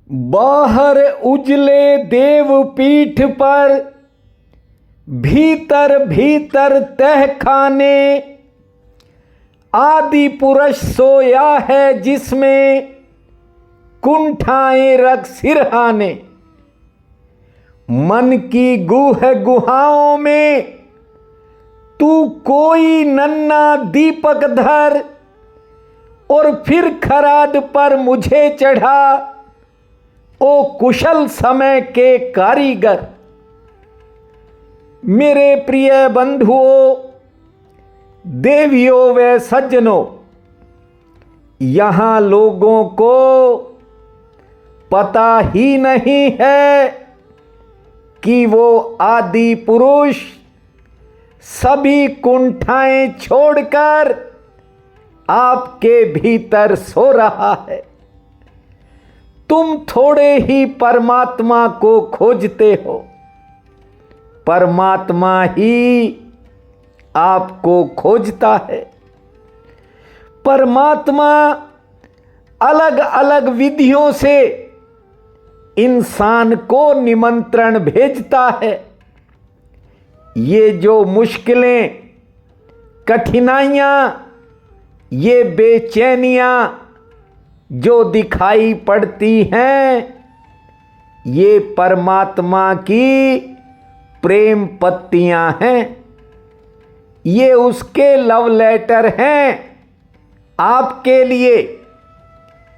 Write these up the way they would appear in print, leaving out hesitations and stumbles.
बाहर उजले देव पीठ पर, भीतर भीतर तहखाने, आदि पुरुष सोया है जिसमें कुंठाएं रख सिरहाने। मन की गुह गुहाओं में तू कोई नन्ना दीपक धर, और फिर खराद पर मुझे चढ़ा ओ कुशल समय के कारीगर। मेरे प्रिय बंधुओं, देवियों व सज्जनों, यहां लोगों को पता ही नहीं है कि वो आदि पुरुष सभी कुंठाएं छोड़कर आपके भीतर सो रहा है। तुम थोड़े ही परमात्मा को खोजते हो, परमात्मा ही आपको खोजता है। परमात्मा अलग अलग विधियों से इंसान को निमंत्रण भेजता है। ये जो मुश्किलें, कठिनाइयां, ये बेचैनियां जो दिखाई पड़ती हैं, ये परमात्मा की प्रेम पत्तियां हैं। ये उसके लव लेटर हैं आपके लिए।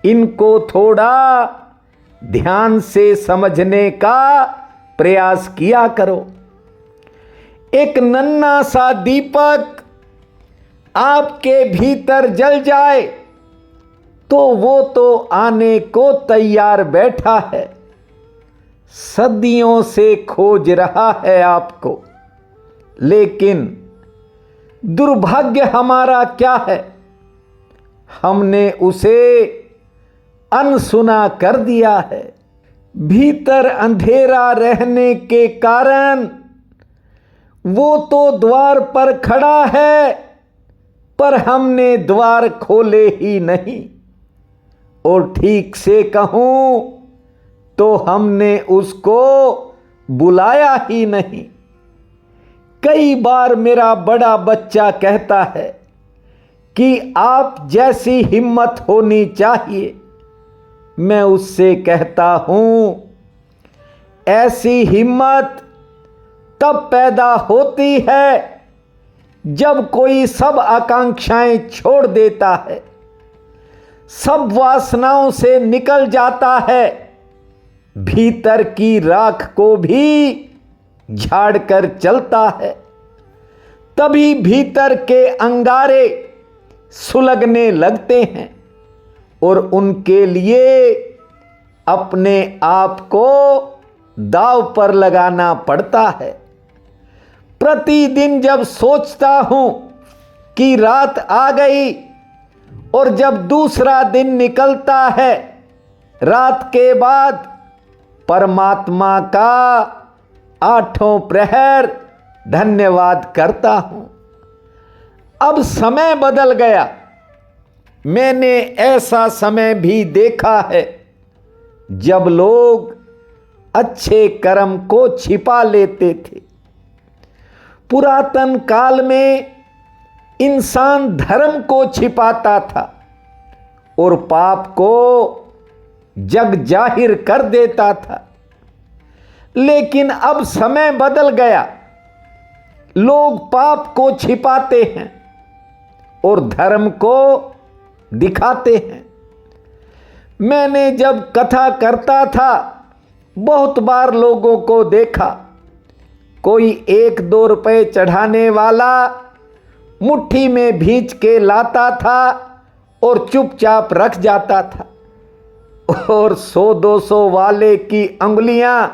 इनको थोड़ा ध्यान से समझने का प्रयास किया करो। एक नन्हा सा दीपक आपके भीतर जल जाए तो वो तो आने को तैयार बैठा है, सदियों से खोज रहा है आपको। लेकिन दुर्भाग्य हमारा क्या है, हमने उसे अनसुना कर दिया है। भीतर अंधेरा रहने के कारण वो तो द्वार पर खड़ा है, पर हमने द्वार खोले ही नहीं, और ठीक से कहूं तो हमने उसको बुलाया ही नहीं। कई बार मेरा बड़ा बच्चा कहता है कि आप जैसी हिम्मत होनी चाहिए। मैं उससे कहता हूं, ऐसी हिम्मत तब पैदा होती है जब कोई सब आकांक्षाएं छोड़ देता है, सब वासनाओं से निकल जाता है, भीतर की राख को भी झाड़ कर चलता है। तभी भीतर के अंगारे सुलगने लगते हैं और उनके लिए अपने आप को दांव पर लगाना पड़ता है। प्रतिदिन जब सोचता हूं कि रात आ गई, और जब दूसरा दिन निकलता है, रात के बाद परमात्मा का आठों प्रहर धन्यवाद करता हूं। अब समय बदल गया। मैंने ऐसा समय भी देखा है जब लोग अच्छे कर्म को छिपा लेते थे। पुरातन काल में इंसान धर्म को छिपाता था और पाप को जग जाहिर कर देता था। लेकिन अब समय बदल गया। लोग पाप को छिपाते हैं और धर्म को दिखाते हैं। मैंने जब कथा करता था, बहुत बार लोगों को देखा, कोई 1-2 रुपए चढ़ाने वाला मुट्ठी में भींच के लाता था और चुपचाप रख जाता था, और 100-200 वाले की अंगुलियां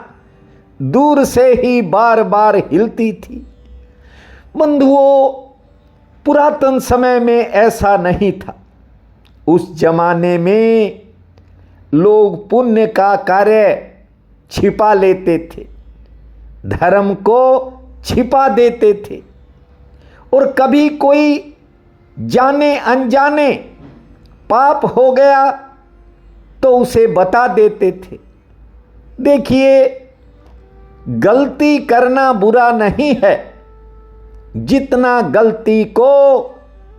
दूर से ही बार बार हिलती थी। बंधुओं, पुरातन समय में ऐसा नहीं था। उस जमाने में लोग पुण्य का कार्य छिपा लेते थे, धर्म को छिपा देते थे, और कभी कोई जाने अनजाने पाप हो गया तो उसे बता देते थे। देखिए, गलती करना बुरा नहीं है, जितना गलती को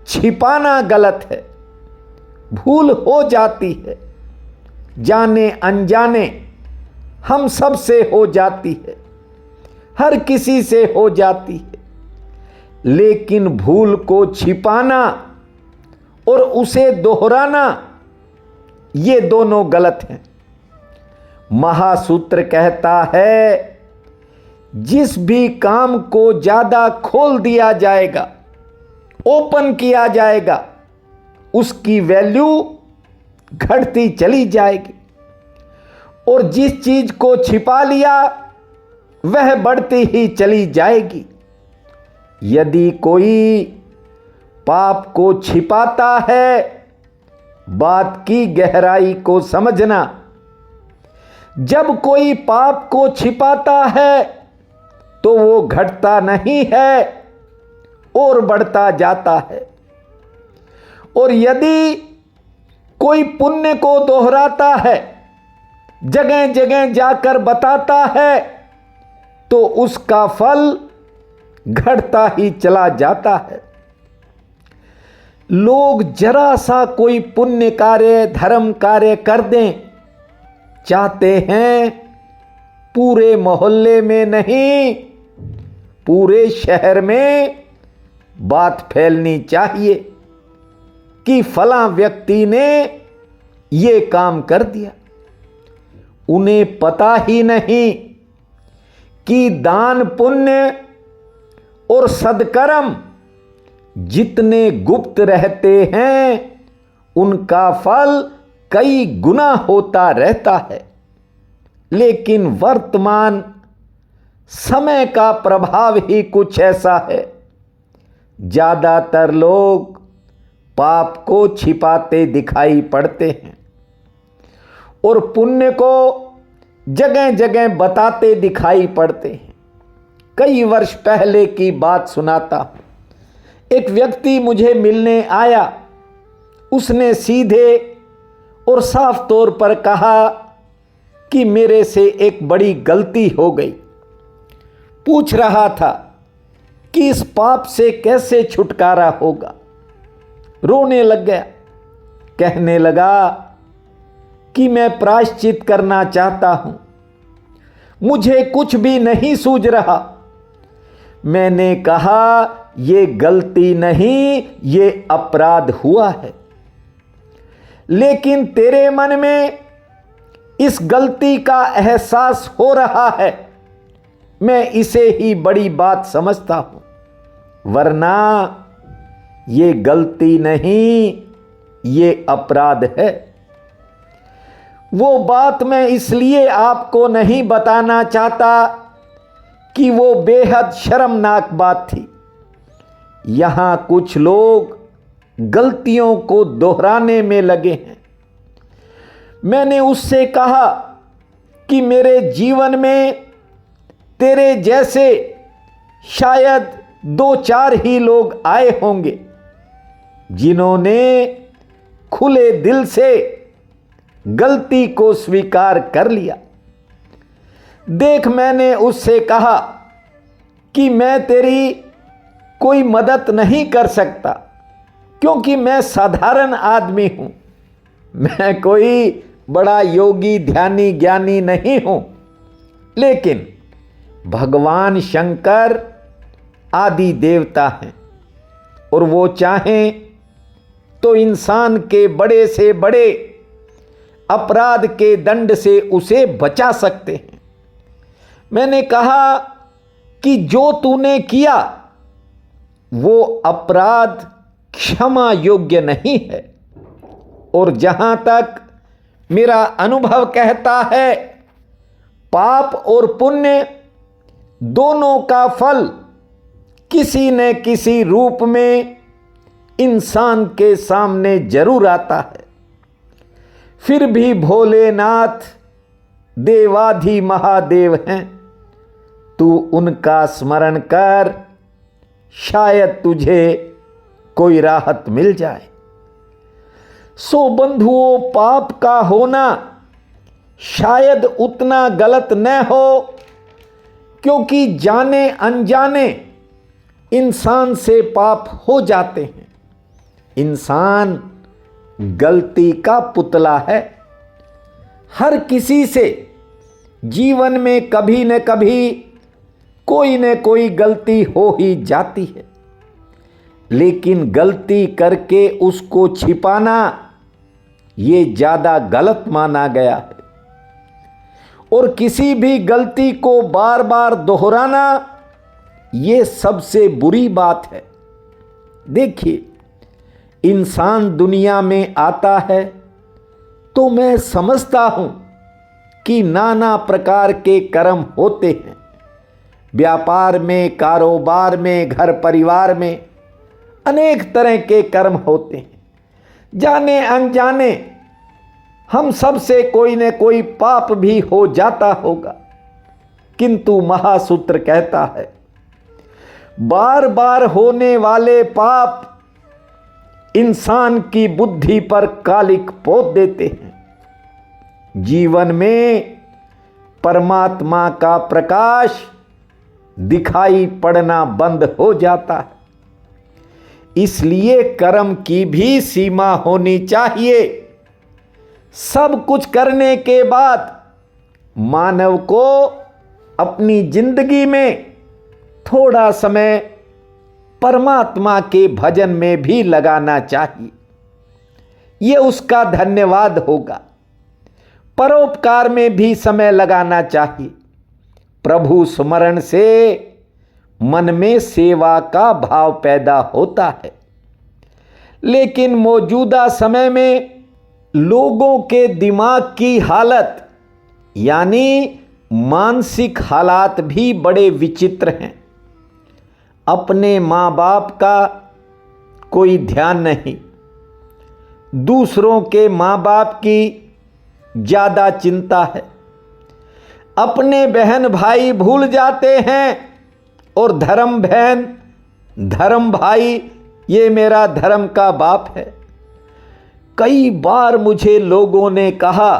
छिपाना गलत है। भूल हो जाती है, जाने अनजाने हम सब से हो जाती है, हर किसी से हो जाती है। लेकिन भूल को छिपाना और उसे दोहराना, ये दोनों गलत हैं। महासूत्र कहता है, जिस भी काम को ज्यादा खोल दिया जाएगा, ओपन किया जाएगा, उसकी वैल्यू घटती चली जाएगी, और जिस चीज को छिपा लिया वह बढ़ती ही चली जाएगी। यदि कोई पाप को छिपाता है, बात की गहराई को समझना, जब कोई पाप को छिपाता है तो वो घटता नहीं है और बढ़ता जाता है, और यदि कोई पुण्य को दोहराता है, जगह जगह जाकर बताता है, तो उसका फल घटता ही चला जाता है। लोग जरा सा कोई पुण्य कार्य, धर्म कार्य कर दें, चाहते हैं पूरे मोहल्ले में नहीं, पूरे शहर में बात फैलनी चाहिए कि फलां व्यक्ति ने ये काम कर दिया। उन्हें पता ही नहीं कि दान पुण्य और सदकर्म जितने गुप्त रहते हैं, उनका फल कई गुना होता रहता है। लेकिन वर्तमान समय का प्रभाव ही कुछ ऐसा है, ज्यादातर लोग पाप को छिपाते दिखाई पड़ते हैं और पुण्य को जगह जगह बताते दिखाई पड़ते हैं। कई वर्ष पहले की बात सुनाता हूं। एक व्यक्ति मुझे मिलने आया, उसने सीधे और साफ तौर पर कहा कि मेरे से एक बड़ी गलती हो गई। पूछ रहा था कि इस पाप से कैसे छुटकारा होगा। रोने लग गया, कहने लगा कि मैं प्रायश्चित करना चाहता हूं, मुझे कुछ भी नहीं सूझ रहा। मैंने कहा, ये गलती नहीं, ये अपराध हुआ है, लेकिन तेरे मन में इस गलती का एहसास हो रहा है, मैं इसे ही बड़ी बात समझता हूं, वरना ये गलती नहीं, ये अपराध है। वो बात मैं इसलिए आपको नहीं बताना चाहता कि वो बेहद शर्मनाक बात थी। यहां कुछ लोग गलतियों को दोहराने में लगे हैं। मैंने उससे कहा कि मेरे जीवन में तेरे जैसे शायद 2-4 ही लोग आए होंगे जिन्होंने खुले दिल से गलती को स्वीकार कर लिया। देख, मैंने उससे कहा कि मैं तेरी कोई मदद नहीं कर सकता, क्योंकि मैं साधारण आदमी हूं, मैं कोई बड़ा योगी ध्यानी ज्ञानी नहीं हूं। लेकिन भगवान शंकर आदि देवता हैं और वो चाहें तो इंसान के बड़े से बड़े अपराध के दंड से उसे बचा सकते हैं। मैंने कहा कि जो तूने किया वो अपराध क्षमा योग्य नहीं है, और जहां तक मेरा अनुभव कहता है, पाप और पुण्य दोनों का फल किसी न किसी रूप में इंसान के सामने जरूर आता है। फिर भी भोलेनाथ देवाधि महादेव हैं, तू उनका स्मरण कर, शायद तुझे कोई राहत मिल जाए। सो बंधुओं, पाप का होना शायद उतना गलत न हो, क्योंकि जाने अनजाने इंसान से पाप हो जाते हैं। इंसान गलती का पुतला है। हर किसी से जीवन में कभी न कभी कोई न कोई गलती हो ही जाती है, लेकिन गलती करके उसको छिपाना ये ज़्यादा गलत माना गया है। और किसी भी गलती को बार बार दोहराना ये सबसे बुरी बात है। देखिए, इंसान दुनिया में आता है तो मैं समझता हूं कि नाना प्रकार के कर्म होते हैं। व्यापार में, कारोबार में, घर परिवार में अनेक तरह के कर्म होते हैं। जाने अनजाने हम सब से कोई न कोई पाप भी हो जाता होगा, किंतु महासूत्र कहता है बार बार होने वाले पाप इंसान की बुद्धि पर कालिक पोत देते हैं। जीवन में परमात्मा का प्रकाश दिखाई पड़ना बंद हो जाता है। इसलिए कर्म की भी सीमा होनी चाहिए। सब कुछ करने के बाद मानव को अपनी जिंदगी में थोड़ा समय परमात्मा के भजन में भी लगाना चाहिए। यह उसका धन्यवाद होगा। परोपकार में भी समय लगाना चाहिए। प्रभु स्मरण से मन में सेवा का भाव पैदा होता है। लेकिन मौजूदा समय में लोगों के दिमाग की हालत यानी मानसिक हालात भी बड़े विचित्र हैं। अपने माँ बाप का कोई ध्यान नहीं, दूसरों के माँ बाप की ज़्यादा चिंता है। अपने बहन भाई भूल जाते हैं और धर्म बहन, धर्म भाई ये मेरा धर्म का बाप है। कई बार मुझे लोगों ने कहा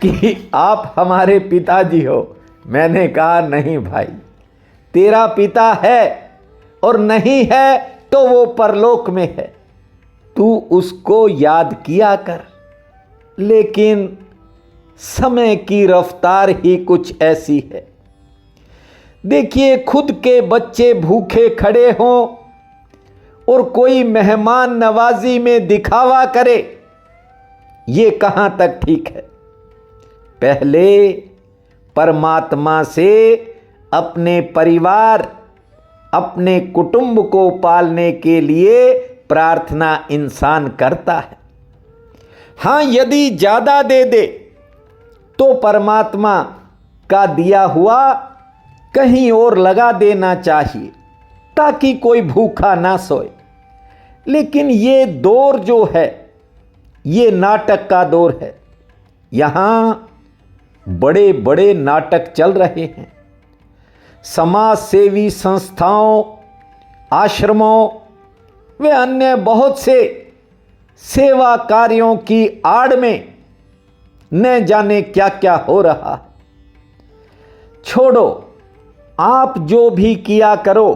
कि आप हमारे पिताजी हो। मैंने कहा नहीं भाई, तेरा पिता है और नहीं है तो वो परलोक में है, तू उसको याद किया कर। लेकिन समय की रफ्तार ही कुछ ऐसी है। देखिए, खुद के बच्चे भूखे खड़े हों और कोई मेहमान नवाजी में दिखावा करे, ये कहां तक ठीक है। पहले परमात्मा से अपने परिवार, अपने कुटुंब को पालने के लिए प्रार्थना इंसान करता है। हां, यदि ज्यादा दे दे तो परमात्मा का दिया हुआ कहीं और लगा देना चाहिए ताकि कोई भूखा ना सोए। लेकिन ये दौर जो है ये नाटक का दौर है। यहां बड़े बड़े नाटक चल रहे हैं। समाज सेवी संस्थाओं, आश्रमों व अन्य बहुत से सेवा कार्यों की आड़ में न जाने क्या क्या हो रहा है। छोड़ो, आप जो भी किया करो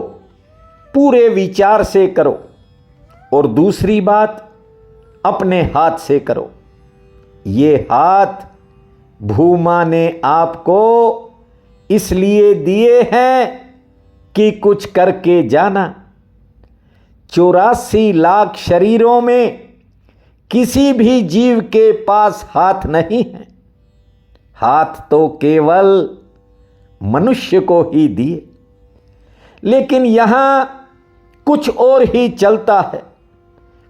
पूरे विचार से करो, और दूसरी बात अपने हाथ से करो। ये हाथ भूमा ने आपको इसलिए दिए हैं कि कुछ करके जाना। 84 लाख शरीरों में किसी भी जीव के पास हाथ नहीं है। हाथ तो केवल मनुष्य को ही दिए। लेकिन यहां कुछ और ही चलता है।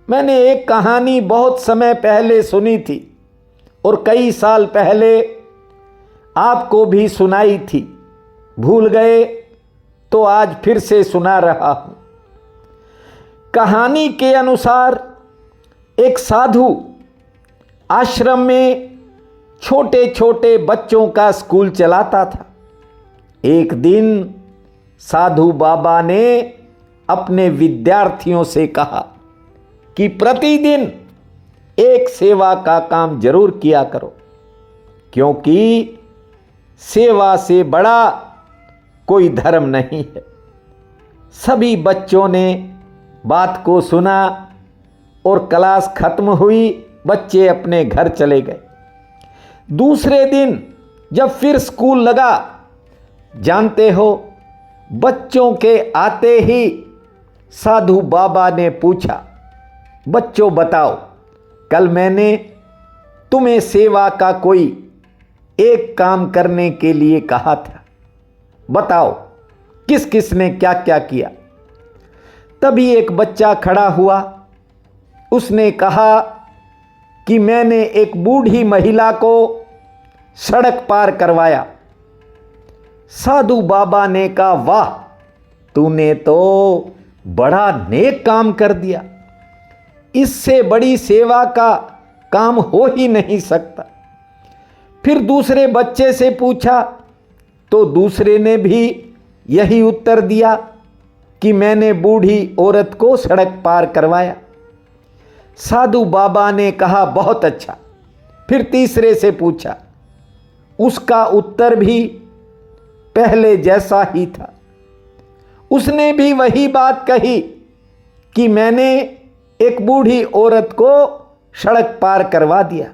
मैंने एक कहानी बहुत समय पहले सुनी थी और कई साल पहले आपको भी सुनाई थी। भूल गए तो आज फिर से सुना रहा हूं। कहानी के अनुसार एक साधु आश्रम में छोटे छोटे बच्चों का स्कूल चलाता था। एक दिन साधु बाबा ने अपने विद्यार्थियों से कहा कि प्रतिदिन एक सेवा का काम जरूर किया करो, क्योंकि सेवा से बड़ा कोई धर्म नहीं है। सभी बच्चों ने बात को सुना और क्लास खत्म हुई, बच्चे अपने घर चले गए। दूसरे दिन जब फिर स्कूल लगा, जानते हो, बच्चों के आते ही साधु बाबा ने पूछा, बच्चों बताओ, कल मैंने तुम्हें सेवा का कोई एक काम करने के लिए कहा था, बताओ किस किस ने क्या क्या किया। तभी एक बच्चा खड़ा हुआ, उसने कहा कि मैंने एक बूढ़ी महिला को सड़क पार करवाया। साधु बाबा ने कहा, वाह, तूने तो बड़ा नेक काम कर दिया, इससे बड़ी सेवा का काम हो ही नहीं सकता। फिर दूसरे बच्चे से पूछा तो दूसरे ने भी यही उत्तर दिया कि मैंने बूढ़ी औरत को सड़क पार करवाया। साधु बाबा ने कहा, बहुत अच्छा। फिर तीसरे से पूछा, उसका उत्तर भी पहले जैसा ही था। उसने भी वही बात कही कि मैंने एक बूढ़ी औरत को सड़क पार करवा दिया।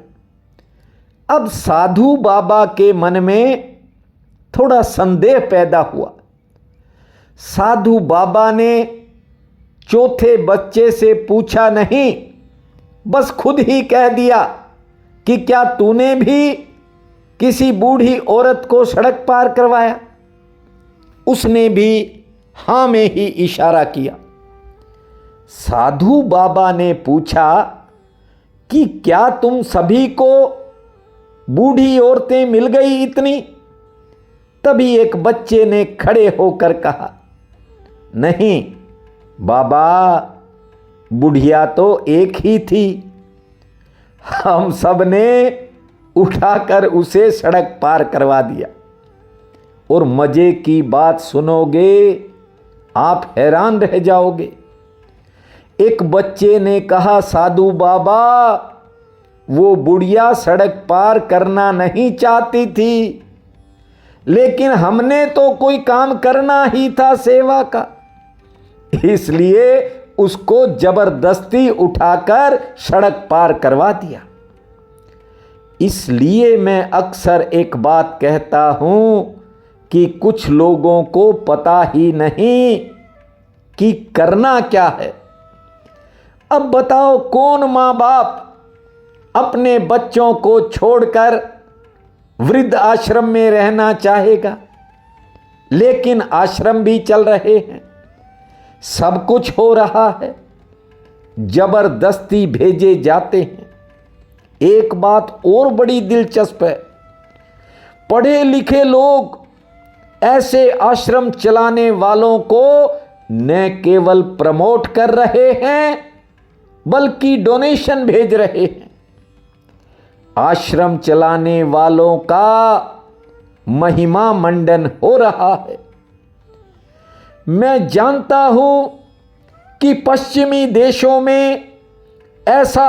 अब साधु बाबा के मन में थोड़ा संदेह पैदा हुआ। साधु बाबा ने चौथे बच्चे से पूछा नहीं, बस खुद ही कह दिया कि क्या तूने भी किसी बूढ़ी औरत को सड़क पार करवाया? उसने भी हां में ही इशारा किया। साधु बाबा ने पूछा कि क्या तुम सभी को बूढ़ी औरतें मिल गई इतनी? तभी एक बच्चे ने खड़े होकर कहा, नहीं बाबा, बुढ़िया तो एक ही थी, हम सब ने उठाकर उसे सड़क पार करवा दिया। और मजे की बात सुनोगे, आप हैरान रह जाओगे। एक बच्चे ने कहा, साधु बाबा, वो बुढ़िया सड़क पार करना नहीं चाहती थी, लेकिन हमने तो कोई काम करना ही था सेवा का, इसलिए उसको जबरदस्ती उठाकर सड़क पार करवा दिया। इसलिए मैं अक्सर एक बात कहता हूं कि कुछ लोगों को पता ही नहीं कि करना क्या है। अब बताओ, कौन माँ बाप अपने बच्चों को छोड़कर वृद्ध आश्रम में रहना चाहेगा? लेकिन आश्रम भी चल रहे हैं, सब कुछ हो रहा है, जबरदस्ती भेजे जाते हैं। एक बात और बड़ी दिलचस्प है, पढ़े लिखे लोग ऐसे आश्रम चलाने वालों को न केवल प्रमोट कर रहे हैं, बल्कि डोनेशन भेज रहे हैं। आश्रम चलाने वालों का महिमा मंडन हो रहा है। मैं जानता हूं कि पश्चिमी देशों में ऐसा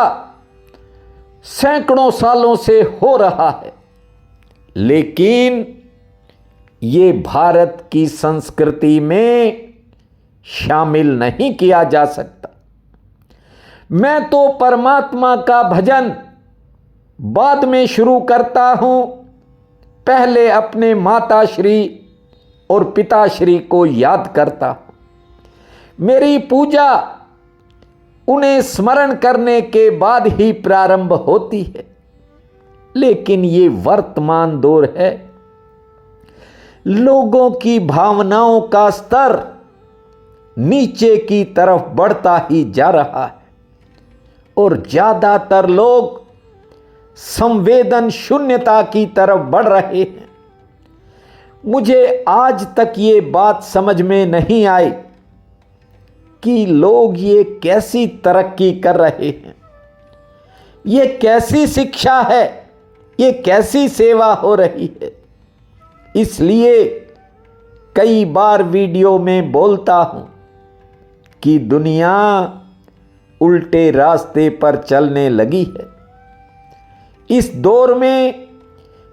सैकड़ों सालों से हो रहा है, लेकिन ये भारत की संस्कृति में शामिल नहीं किया जा सकता। मैं तो परमात्मा का भजन बाद में शुरू करता हूं, पहले अपने माताश्री और पिताश्री को याद करता हूं। मेरी पूजा उन्हें स्मरण करने के बाद ही प्रारंभ होती है। लेकिन ये वर्तमान दौर है, लोगों की भावनाओं का स्तर नीचे की तरफ बढ़ता ही जा रहा है और ज्यादातर लोग संवेदन शून्यता की तरफ बढ़ रहे हैं। मुझे आज तक ये बात समझ में नहीं आई कि लोग ये कैसी तरक्की कर रहे हैं, ये कैसी शिक्षा है, ये कैसी सेवा हो रही है। इसलिए कई बार वीडियो में बोलता हूं कि दुनिया उल्टे रास्ते पर चलने लगी है। इस दौर में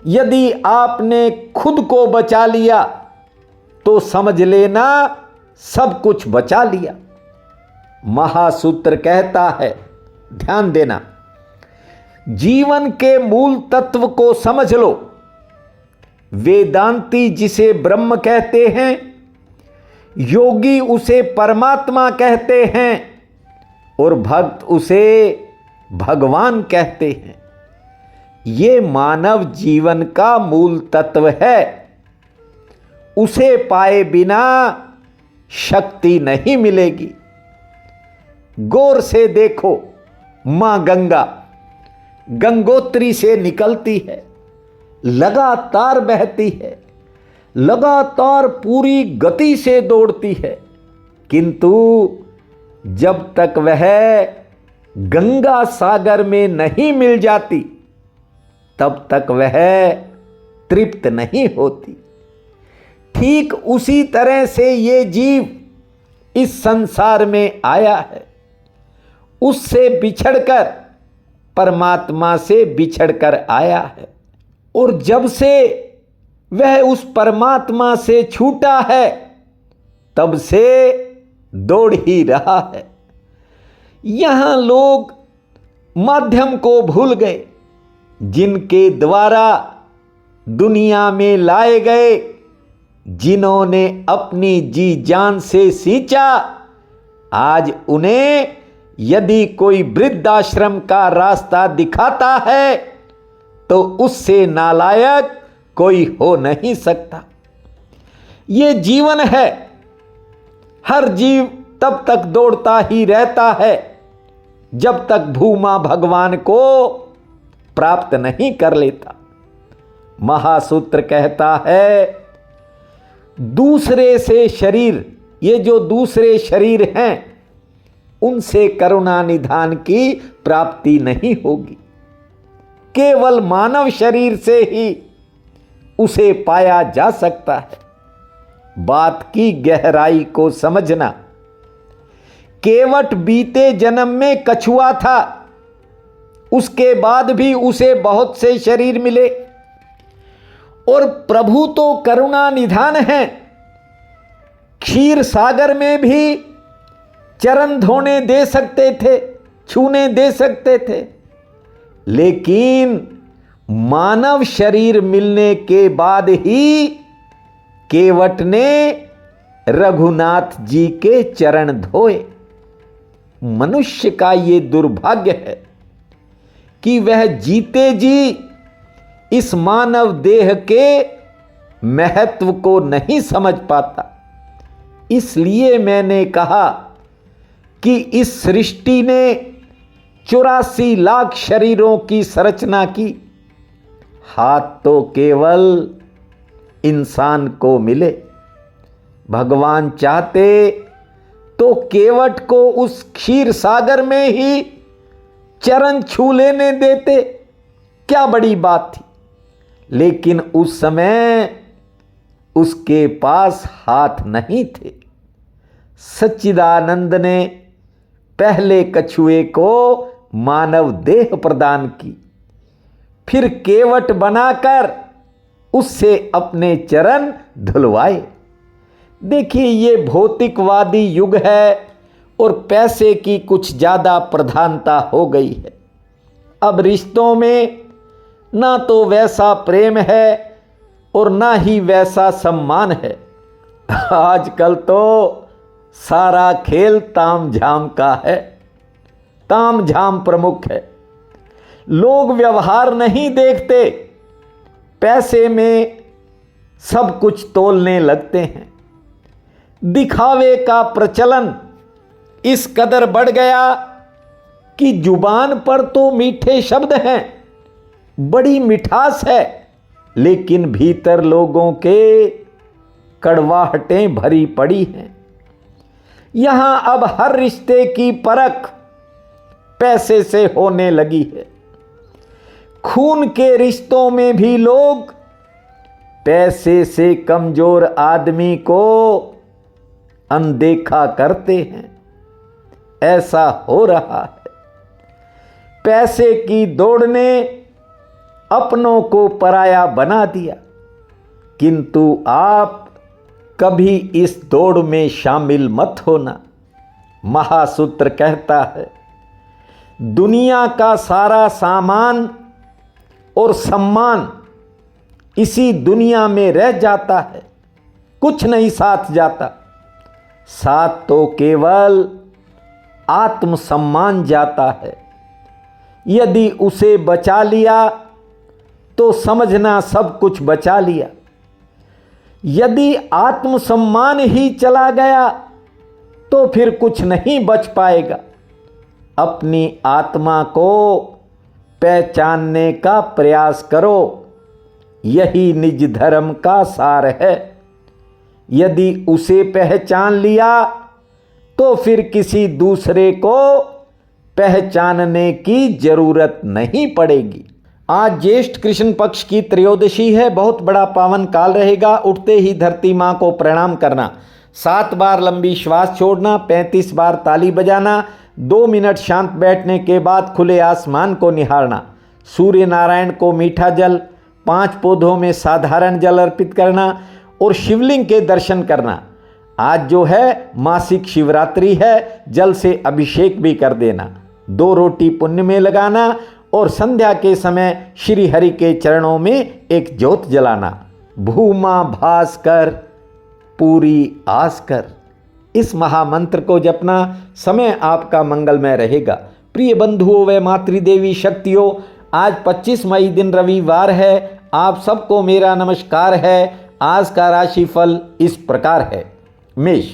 यदि आपने खुद को बचा लिया तो समझ लेना सब कुछ बचा लिया। महासूत्र कहता है, ध्यान देना, जीवन के मूल तत्व को समझ लो। वेदांती जिसे ब्रह्म कहते हैं, योगी उसे परमात्मा कहते हैं और भक्त उसे भगवान कहते हैं। ये मानव जीवन का मूल तत्व है। उसे पाए बिना शक्ति नहीं मिलेगी। गौर से देखो, मां गंगा गंगोत्री से निकलती है, लगातार बहती है, लगातार पूरी गति से दौड़ती है, किंतु जब तक वह गंगा सागर में नहीं मिल जाती तब तक वह तृप्त नहीं होती। ठीक उसी तरह से ये जीव इस संसार में आया है, उससे बिछड़कर परमात्मा से बिछड़कर आया है, और जब से वह उस परमात्मा से छूटा है तब से दौड़ ही रहा है। यहां लोग माध्यम को भूल गए जिनके द्वारा दुनिया में लाए गए, जिन्होंने अपनी जी जान से सींचा। आज उन्हें यदि कोई वृद्धाश्रम का रास्ता दिखाता है तो उससे नालायक कोई हो नहीं सकता। ये जीवन है। हर जीव तब तक दौड़ता ही रहता है जब तक भूमा भगवान को प्राप्त नहीं कर लेता। महासूत्र कहता है, दूसरे से शरीर, ये जो दूसरे शरीर हैं, उनसे करुणा निधान की प्राप्ति नहीं होगी। केवल मानव शरीर से ही उसे पाया जा सकता है। बात की गहराई को समझना। केवट बीते जन्म में कछुआ था, उसके बाद भी उसे बहुत से शरीर मिले, और प्रभु तो करुणा निधान है। क्षीर सागर में भी चरण धोने दे सकते थे, छूने दे सकते थे, लेकिन मानव शरीर मिलने के बाद ही केवट ने रघुनाथ जी के चरण धोए। मनुष्य का ये दुर्भाग्य है कि वह जीते जी इस मानव देह के महत्व को नहीं समझ पाता। इसलिए मैंने कहा कि इस सृष्टि ने 84 लाख शरीरों की संरचना की, हाथ तो केवल इंसान को मिले। भगवान चाहते तो केवट को उस क्षीर सागर में ही चरण छू लेने देते, क्या बड़ी बात थी। लेकिन उस समय उसके पास हाथ नहीं थे। सच्चिदानंद ने पहले कछुए को मानव देह प्रदान की, फिर केवट बनाकर उससे अपने चरण धुलवाए। देखिए, ये भौतिकवादी युग है और पैसे की कुछ ज़्यादा प्रधानता हो गई है। अब रिश्तों में ना तो वैसा प्रेम है और ना ही वैसा सम्मान है। आजकल तो सारा खेल तामझाम का है, तामझाम प्रमुख है। लोग व्यवहार नहीं देखते, पैसे में सब कुछ तोलने लगते हैं। दिखावे का प्रचलन इस कदर बढ़ गया कि जुबान पर तो मीठे शब्द हैं, बड़ी मिठास है, लेकिन भीतर लोगों के कड़वाहटें भरी पड़ी हैं। यहां अब हर रिश्ते की परख पैसे से होने लगी है। खून के रिश्तों में भी लोग पैसे से कमजोर आदमी को अनदेखा करते हैं। ऐसा हो रहा है। पैसे की दौड़ ने अपनों को पराया बना दिया। किंतु आप कभी इस दौड़ में शामिल मत होना। महासूत्र कहता है, दुनिया का सारा सामान और सम्मान इसी दुनिया में रह जाता है, कुछ नहीं साथ जाता। साथ तो केवल आत्मसम्मान जाता है। यदि उसे बचा लिया तो समझना सब कुछ बचा लिया। यदि आत्मसम्मान ही चला गया तो फिर कुछ नहीं बच पाएगा। अपनी आत्मा को पहचानने का प्रयास करो, यही निज धर्म का सार है। यदि उसे पहचान लिया तो फिर किसी दूसरे को पहचानने की जरूरत नहीं पड़ेगी। आज ज्येष्ठ कृष्ण पक्ष की त्रयोदशी है। बहुत बड़ा पावन काल रहेगा। उठते ही धरती माँ को प्रणाम करना, 7 बार लंबी श्वास छोड़ना, 35 बार ताली बजाना, 2 मिनट शांत बैठने के बाद खुले आसमान को निहारना, सूर्य नारायण को मीठा जल, 5 पौधों में साधारण जल अर्पित करना और शिवलिंग के दर्शन करना। आज जो है मासिक शिवरात्रि है, जल से अभिषेक भी कर देना, 2 रोटी पुण्य में लगाना और संध्या के समय श्री हरि के चरणों में एक ज्योत जलाना। भूमा भास कर पूरी आस कर, इस महामंत्र को जपना। समय आपका मंगलमय रहेगा। प्रिय बंधुओं व मातृदेवी शक्तियों, आज 25 मई दिन रविवार है। आप सबको मेरा नमस्कार है। आज का राशिफल इस प्रकार है। मेष,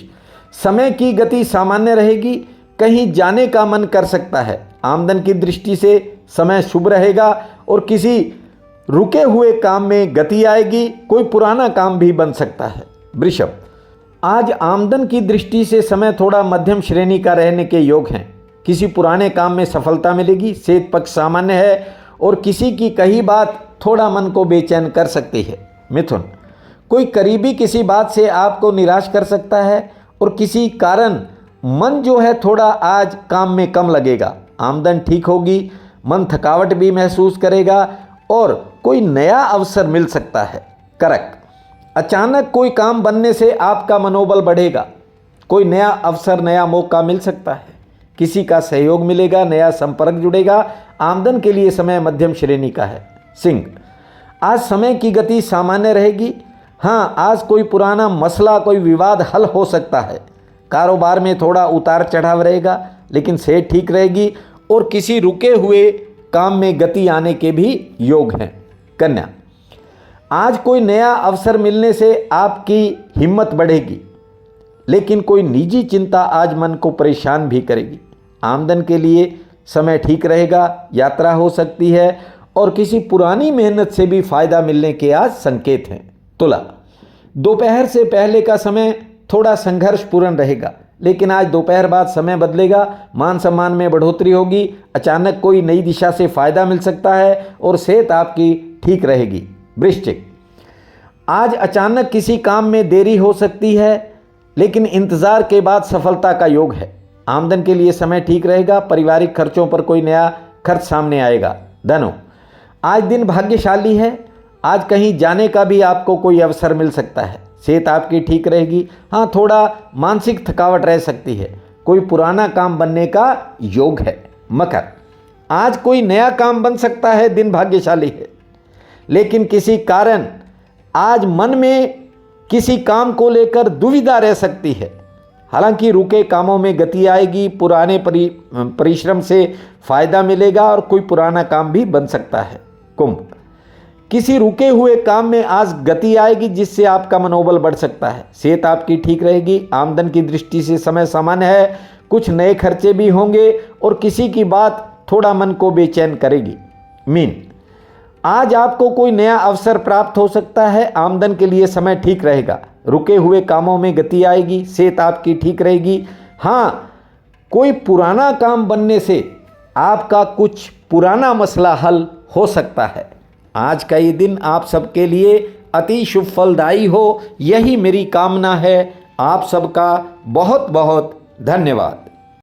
समय की गति सामान्य रहेगी। कहीं जाने का मन कर सकता है। आमदन की दृष्टि से समय शुभ रहेगा और किसी रुके हुए काम में गति आएगी। कोई पुराना काम भी बन सकता है। वृषभ, आज आमदन की दृष्टि से समय थोड़ा मध्यम श्रेणी का रहने के योग हैं। किसी पुराने काम में सफलता मिलेगी। सेहत पक्ष सामान्य है और किसी की कही बात थोड़ा मन को बेचैन कर सकती है। मिथुन, कोई करीबी किसी बात से आपको निराश कर सकता है और किसी कारण मन जो है थोड़ा आज काम में कम लगेगा। आमदन ठीक होगी, मन थकावट भी महसूस करेगा और कोई नया अवसर मिल सकता है। कर्क, अचानक कोई काम बनने से आपका मनोबल बढ़ेगा। कोई नया अवसर, नया मौका मिल सकता है। किसी का सहयोग मिलेगा, नया संपर्क जुड़ेगा। आमदन के लिए समय मध्यम श्रेणी का है। सिंह, आज समय की गति सामान्य रहेगी। हाँ, आज कोई पुराना मसला, कोई विवाद हल हो सकता है। कारोबार में थोड़ा उतार चढ़ाव रहेगा, लेकिन सेहत ठीक रहेगी और किसी रुके हुए काम में गति आने के भी योग हैं। कन्या, आज कोई नया अवसर मिलने से आपकी हिम्मत बढ़ेगी, लेकिन कोई निजी चिंता आज मन को परेशान भी करेगी। आमदन के लिए समय ठीक रहेगा। यात्रा हो सकती है और किसी पुरानी मेहनत से भी फायदा मिलने के आज संकेत हैं। तुला, दोपहर से पहले का समय थोड़ा संघर्षपूर्ण रहेगा, लेकिन आज दोपहर बाद समय बदलेगा। मान सम्मान में बढ़ोतरी होगी। अचानक कोई नई दिशा से फायदा मिल सकता है और सेहत आपकी ठीक रहेगी। वृश्चिक, आज अचानक किसी काम में देरी हो सकती है, लेकिन इंतजार के बाद सफलता का योग है। आमदन के लिए समय ठीक रहेगा। पारिवारिक खर्चों पर कोई नया खर्च सामने आएगा। धनु, आज दिन भाग्यशाली है। आज कहीं जाने का भी आपको कोई अवसर मिल सकता है। सेहत आपकी ठीक रहेगी। हाँ, थोड़ा मानसिक थकावट रह सकती है। कोई पुराना काम बनने का योग है। मकर, आज कोई नया काम बन सकता है। दिन भाग्यशाली है, लेकिन किसी कारण आज मन में किसी काम को लेकर दुविधा रह सकती है। हालांकि रुके कामों में गति आएगी। पुराने परिश्रम से फायदा मिलेगा और कोई पुराना काम भी बन सकता है। कुंभ, किसी रुके हुए काम में आज गति आएगी, जिससे आपका मनोबल बढ़ सकता है। सेहत आपकी ठीक रहेगी। आमदन की दृष्टि से समय सामान्य है। कुछ नए खर्चे भी होंगे और किसी की बात थोड़ा मन को बेचैन करेगी। मीन, आज आपको कोई नया अवसर प्राप्त हो सकता है। आमदन के लिए समय ठीक रहेगा। रुके हुए कामों में गति आएगी। सेहत आपकी ठीक रहेगी। हाँ, कोई पुराना काम बनने से आपका कुछ पुराना मसला हल हो सकता है। आज का ये दिन आप सबके लिए अति शुभ फलदायी हो, यही मेरी कामना है। आप सबका बहुत बहुत धन्यवाद।